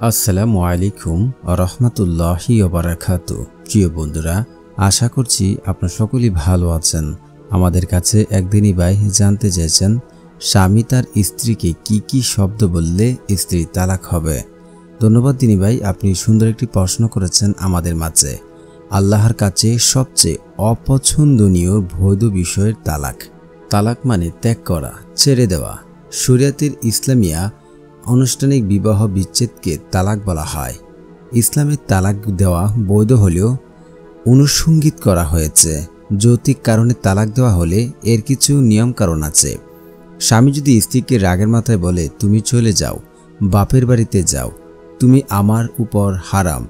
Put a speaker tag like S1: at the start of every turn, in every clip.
S1: আসসালামু আলাইকুম রহমতুল্লাহি ওয়া বারাকাতুহু। প্রিয় বন্ধুরা, আশা করছি আপনারা সকলেই ভালো আছেন। আমাদের কাছে একদিনই ভাই জানতে চেয়েছেন স্বামী তার স্ত্রীকে কি কি শব্দ বললে স্ত্রী তালাক হবে। ধন্যবাদ দিনী ভাই, আপনি সুন্দর একটি প্রশ্ন করেছেন আমাদের মাঝে। আল্লাহর কাছে সবচেয়ে অপছন্দনীয় বৈধ বিষয়ের তালাক। তালাক মানে ত্যাগ করা, ছেড়ে দেওয়া। শরিয়াতের ইসলামিয়া আনুষ্ঠানিক বিবাহ বিচ্ছেদকে তালাক বলা হয়। ইসলামে তালাক দেওয়া বৈধ হলেও অনুসঙ্গিত করা হয়েছে। যৌক্তিক কারণে তালাক দেওয়া হলে এর কিছু নিয়ম কারণ আছে। স্বামী যদি স্ত্রীকে রাগের মাথায় বলে, তুমি চলে যাও, বাপের বাড়িতে যাও, তুমি আমার উপর হারাম,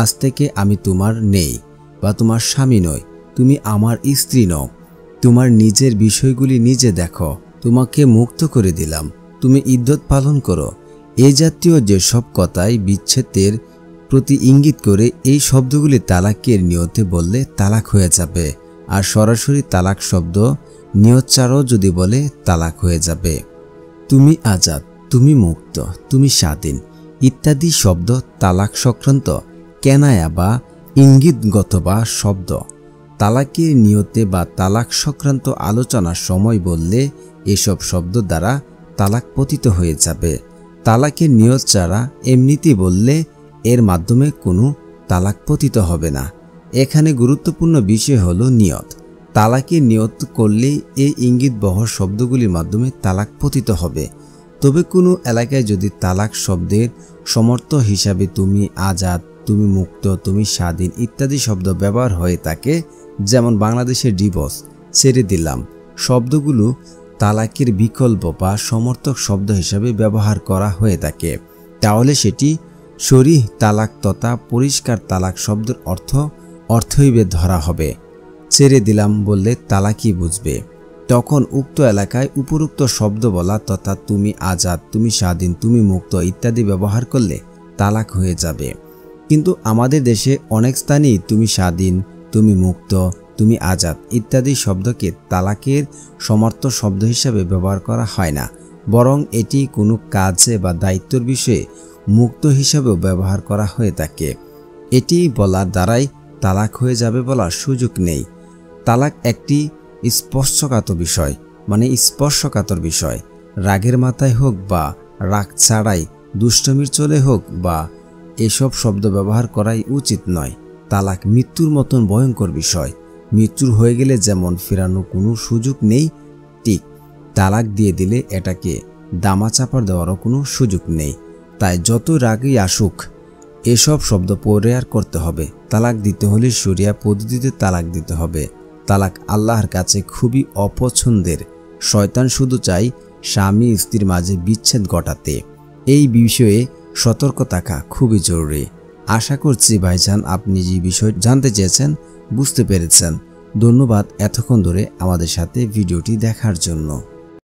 S1: আজ থেকে আমি তোমার নেই বা তোমার স্বামী নই, তুমি আমার স্ত্রী নও, তোমার নিজের বিষয়গুলি নিজে দেখো, তোমাকে মুক্ত করে দিলাম, তুমি ইদ্যত পালন করো, এই জাতীয় যেসব কথাই বিচ্ছেদের প্রতি ইঙ্গিত করে এই শব্দগুলি তালাকের নিয়তে বললে তালাক হয়ে যাবে। আর সরাসরি তালাক শব্দ নিয়চ্চারও যদি বলে তালাক হয়ে যাবে। তুমি আজাদ, তুমি মুক্ত, তুমি স্বাধীন ইত্যাদি শব্দ তালাক সংক্রান্ত কেনায়া বা ইঙ্গিতগত বা শব্দ। তালাকের নিয়তে বা তালাক সংক্রান্ত আলোচনার সময় বললে এসব শব্দ দ্বারা তালাক পতিত হয়ে যাবে। তালাকের নিয়ত ছাড়া এমনিতেই বললে এর মাধ্যমে কোনো তালাক পতিত হবে না। এখানে গুরুত্বপূর্ণ বিষয় হলো নিয়ত। তালাকের নিয়ত করলেই এই ইঙ্গিতবহ শব্দগুলির মাধ্যমে তালাক পতিত হবে। তবে কোনো এলাকায় যদি তালাক শব্দের সমর্থ হিসাবে তুমি আজাদ, তুমি মুক্ত, তুমি স্বাধীন ইত্যাদি শব্দ ব্যবহার হয়ে থাকে, যেমন বাংলাদেশের ডিভোর্স, ছেড়ে দিলাম শব্দগুলো তালাকের বিকল্প বা সমর্থক শব্দ হিসাবে ব্যবহার করা হয়ে থাকে, তাহলে সেটি সরিহ তালাক তথা পরিষ্কার তালাক শব্দের অর্থই ধরা হবে। ছেড়ে দিলাম বললে তালাকই বুঝবে। তখন উক্ত এলাকায় উপরোক্ত শব্দ বলা তথা তুমি আজাদ, তুমি স্বাধীন, তুমি মুক্ত ইত্যাদি ব্যবহার করলে তালাক হয়ে যাবে। কিন্তু আমাদের দেশে অনেক স্থানেই তুমি স্বাধীন, তুমি মুক্ত, তুমি আজাদ ইত্যাদি শব্দকে তালাকের সমর্থ শব্দ হিসাবে ব্যবহার করা হয় না, বরং এটি কোনো কাজে বা দায়িত্বের বিষয়ে মুক্ত হিসাবেও ব্যবহার করা হয়ে থাকে। এটি বলার দ্বারাই তালাক হয়ে যাবে বলার সুযোগ নেই। তালাক একটি স্পর্শকাতর বিষয়। রাগের মাথায় হোক বা রাগ ছাড়াই, দুষ্টমির চলে হোক বা এসব শব্দ ব্যবহার করাই উচিত নয়। তালাক মৃত্যুর মতন ভয়ঙ্কর বিষয়। মৃত্যুর হয়ে গেলে যেমন ফেরানোর কোনো সুযোগ নেই, ঠিক তালাক দিয়ে দিলে এটাকে দামাচাপা দেওয়ারও কোনো সুযোগ নেই। তাই যত রাগই আসুক এসব শব্দ পরিহার করতে হবে। তালাক দিতে হলে শরিয়া পদ্ধতিতে তালাক দিতে হবে। তালাক আল্লাহর কাছে খুবই অপছন্দের। শয়তান শুধু চাই স্বামী স্ত্রীর মাঝে বিচ্ছেদ ঘটাতে। এই বিষয়ে সতর্ক থাকা খুবই জরুরি। আশা করছি ভাইজান আপনি যে বিষয় জানতে চেয়েছেন বুঝতে পেরেছেন। ধন্যবাদ এতক্ষণ ধরে আমাদের সাথে ভিডিওটি দেখার জন্য।